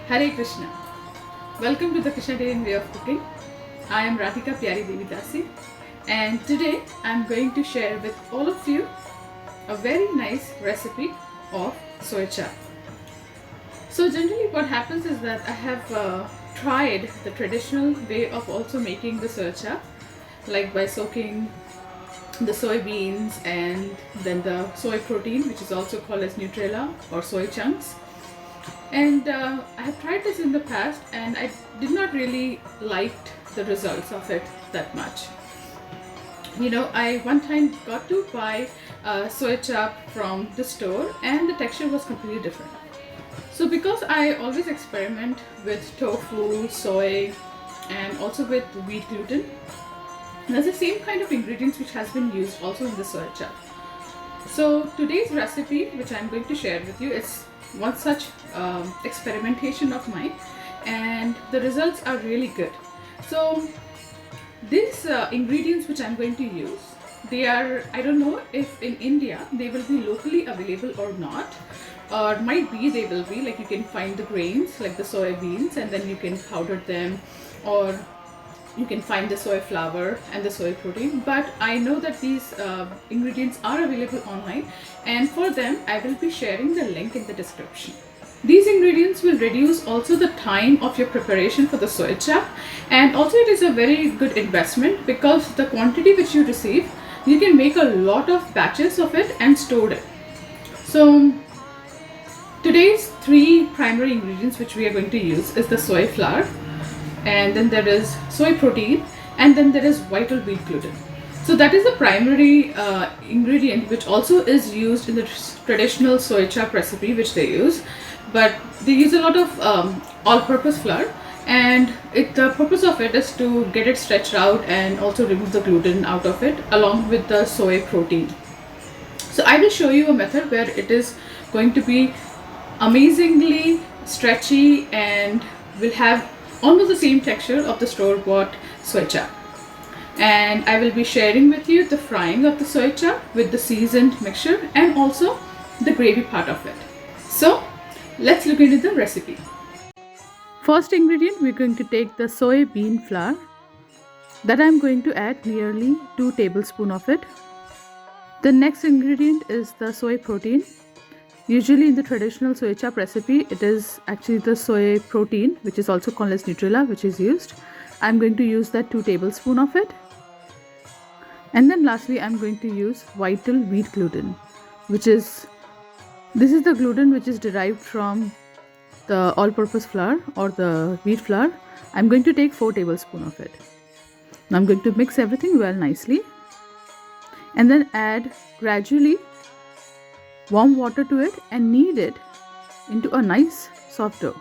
Hare Krishna. Welcome to the Krishnadarian way of cooking. I am Radhika Pyari Devi Dasi, and today I am going to share with all of you a very nice recipe of soya chaap. So generally what happens is that I have tried the traditional way of also making the soya chaap, like by soaking the soybeans and then the soy protein, which is also called as Nutrella or soy chunks. And I have tried this in the past and I did not really liked the results of it that much. You know, I one time got to buy soya chaap from the store and the texture was completely different. So because I always experiment with tofu, soy and also with wheat gluten, there's the same kind of ingredients which has been used also in the soya chaap. So today's recipe which I'm going to share with you is one such experimentation of mine, and the results are really good. So these ingredients which I'm going to use, they are, I don't know if in India they will be locally available or not, or might be they will be, like you can find the grains like the soybeans and then you can powder them, or you can find the soy flour and the soy protein. But I know that these ingredients are available online, and for them I will be sharing the link in the description. These ingredients will reduce also the time of your preparation for the soya chaap, and also it is a very good investment because the quantity which you receive, you can make a lot of batches of it and store it. So today's three primary ingredients which we are going to use is the soy flour, and then there is soy protein, and then there is vital wheat gluten. So that is the primary ingredient which also is used in the traditional soya chaap recipe which they use, but they use a lot of all-purpose flour, and the purpose of it is to get it stretched out and also remove the gluten out of it along with the soy protein. So I will show you a method where it is going to be amazingly stretchy and will have almost the same texture of the store-bought soya chaap. And I will be sharing with you the frying of the soya chaap with the seasoned mixture and also the gravy part of it. So let's look into the recipe. First ingredient, we're going to take the soybean flour. That I'm going to add nearly 2 tablespoons of it. The next ingredient is the soy protein. Usually in the traditional soya chaap recipe, it is actually the soy protein, which is also called as Nutrella, which is used. I'm going to use that 2 tablespoons of it. And then lastly, I'm going to use vital wheat gluten, this is the gluten which is derived from the all-purpose flour or the wheat flour. I'm going to take 4 tablespoons of it. Now I'm going to mix everything well nicely and then add gradually warm water to it and knead it into a nice soft dough.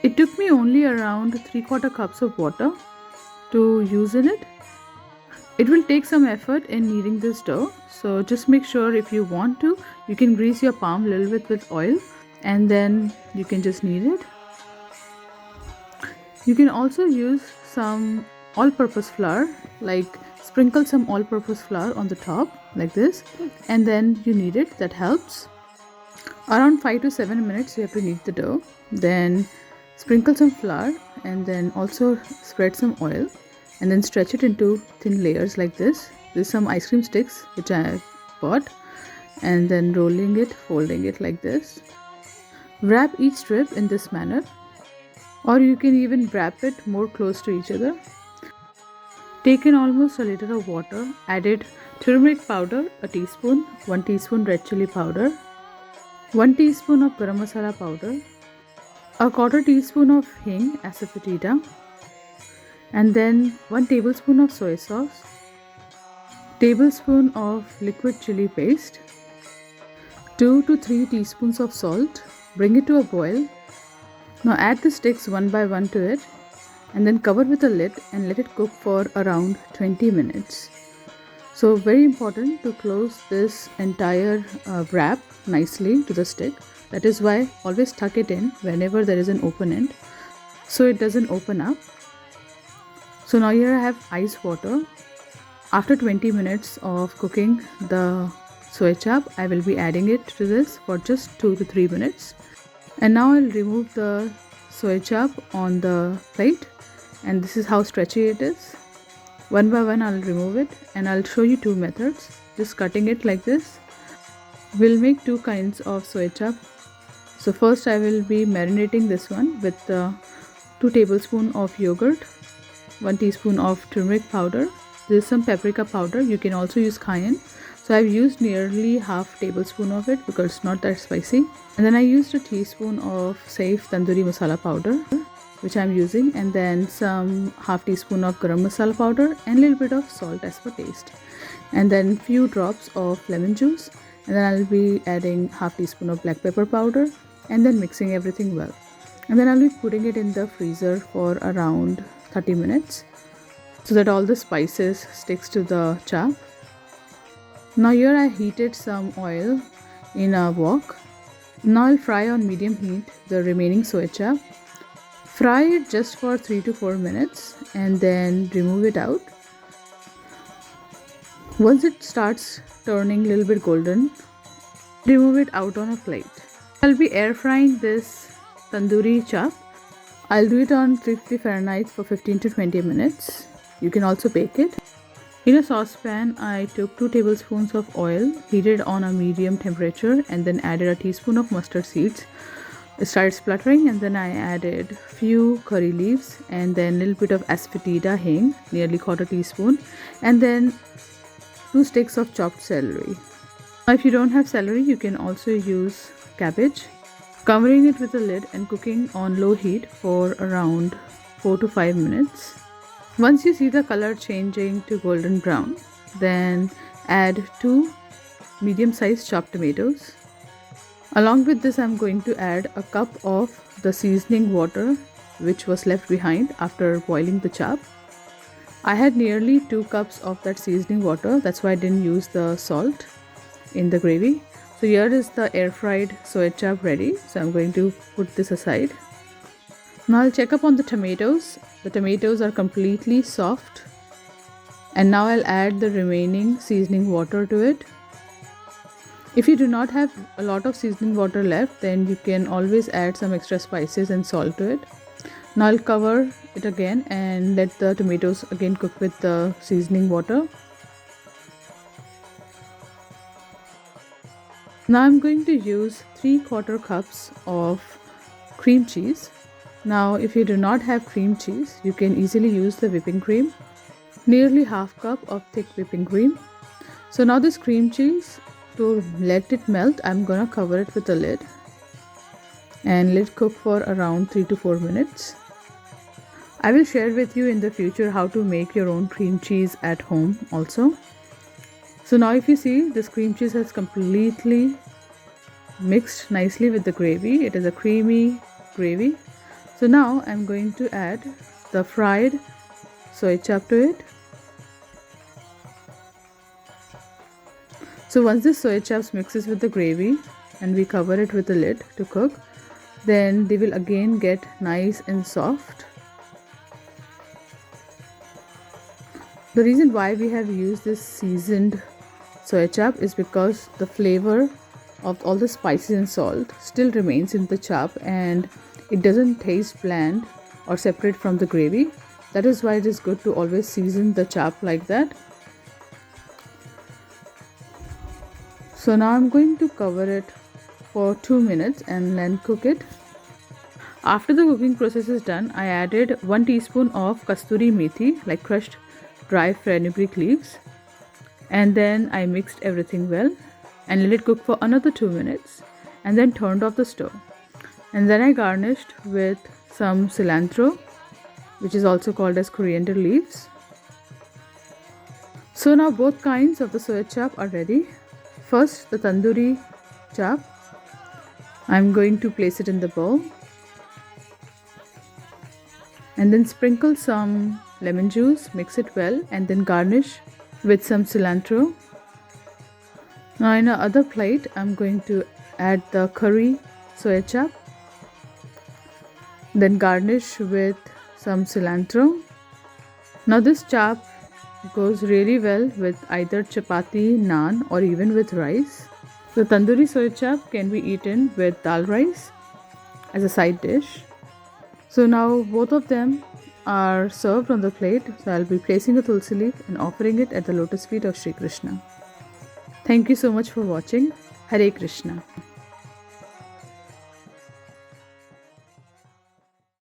It took me only around 3/4 cups of water to use in it. It will take some effort in kneading this dough, so just make sure if you want to, you can grease your palm a little bit with oil and then you can just knead it. You can also use some all-purpose flour, like sprinkle some all-purpose flour on the top like this, and then you knead it. That helps. Around 5 to 7 minutes you have to knead the dough. Then sprinkle some flour and then also spread some oil and then stretch it into thin layers like this. There's some ice cream sticks which I bought, and then rolling it, folding it like this. Wrap each strip in this manner, or you can even wrap it more close to each other. Take in almost a liter of water, added turmeric powder, a teaspoon, 1 teaspoon red chili powder, 1 teaspoon of garam masala powder, a 1/4 teaspoon of hing, asafetida, and then 1 tablespoon of soy sauce, tablespoon of liquid chili paste, 2 to 3 teaspoons of salt. Bring it to a boil. Now add the sticks one by one to it and then cover with a lid and let it cook for around 20 minutes. So very important to close this entire wrap nicely to the stick. That is why always tuck it in whenever there is an open end so it doesn't open up. So now here I have ice water. After 20 minutes of cooking the soy chap. I will be adding it to this for just 2 to 3 minutes. And now I'll remove the soy chap on the plate, and this is how stretchy it is. One by one I'll remove it, and I'll show you two methods. Just cutting it like this. We'll make two kinds of soy chap. So first I will be marinating this one with 2 tablespoons of yogurt, 1 teaspoon of turmeric powder. There is some paprika powder. You can also use cayenne. So I've used nearly half tablespoon of it because it's not that spicy. And then I used a teaspoon of safe tandoori masala powder, which I'm using, and then some half teaspoon of garam masala powder and a little bit of salt as per taste. And then few drops of lemon juice. And then I'll be adding half teaspoon of black pepper powder and then mixing everything well. And then I'll be putting it in the freezer for around 30 minutes so that all the spices sticks to the chap. Now here I heated some oil in a wok. Now I'll fry on medium heat the remaining soy chap. Fry it just for 3 to 4 minutes and then remove it out. Once it starts turning a little bit golden, remove it out on a plate. I'll be air frying this tandoori chap. I'll do it on 350 Fahrenheit for 15 to 20 minutes. You can also bake it. In a saucepan, I took 2 tablespoons of oil, heated on a medium temperature, and then added a teaspoon of mustard seeds. It started spluttering, and then I added few curry leaves and then a little bit of asafetida hing, nearly quarter teaspoon, and then 2 sticks of chopped celery. Now if you don't have celery, you can also use cabbage. Covering it with a lid and cooking on low heat for around 4 to 5 minutes. Once you see the color changing to golden brown, then add 2 medium-sized chopped tomatoes. Along with this, I'm going to add a cup of the seasoning water which was left behind after boiling the chap. I had nearly 2 cups of that seasoning water, that's why I didn't use the salt in the gravy. So here is the air fried soy chap ready. So I'm going to put this aside. Now I'll check up on the tomatoes. The tomatoes are completely soft. And now I'll add the remaining seasoning water to it. If you do not have a lot of seasoning water left, then you can always add some extra spices and salt to it. Now I'll cover it again and let the tomatoes again cook with the seasoning water. Now I'm going to use 3/4 cups of cream cheese. Now if you do not have cream cheese, you can easily use the whipping cream. Nearly half cup of thick whipping cream. So now this cream cheese, to let it melt, I'm gonna cover it with a lid and let it cook for around 3 to 4 minutes. I will share with you in the future how to make your own cream cheese at home also. So now if you see, this cream cheese has completely mixed nicely with the gravy. It is a creamy gravy. So now I'm going to add the fried soy chap to it. So once this soy chaps mixes with the gravy and we cover it with a lid to cook, then they will again get nice and soft. The reason why we have used this seasoned soy chap is because the flavor of all the spices and salt still remains in the chap and it doesn't taste bland or separate from the gravy. That is why it is good to always season the chap like that. So now I'm going to cover it for 2 minutes and then cook it. After the cooking process is done, I added 1 teaspoon of kasturi methi, like crushed dry fenugreek leaves. And then I mixed everything well and let it cook for another 2 minutes and then turned off the stove. And then I garnished with some cilantro, which is also called as coriander leaves. So now both kinds of the soya chap are ready. First, the tandoori chap. I'm going to place it in the bowl and then sprinkle some lemon juice, mix it well, and then garnish with some cilantro. Now in another plate, I'm going to add the curry soya chap, then garnish with some cilantro. Now this chap It goes really well with either chapati, naan, or even with rice. The tandoori soya chap can be eaten with dal rice as a side dish. So now both of them are served on the plate. So I'll be placing a tulsi leaf and offering it at the lotus feet of Sri Krishna. Thank you so much for watching. Hare Krishna.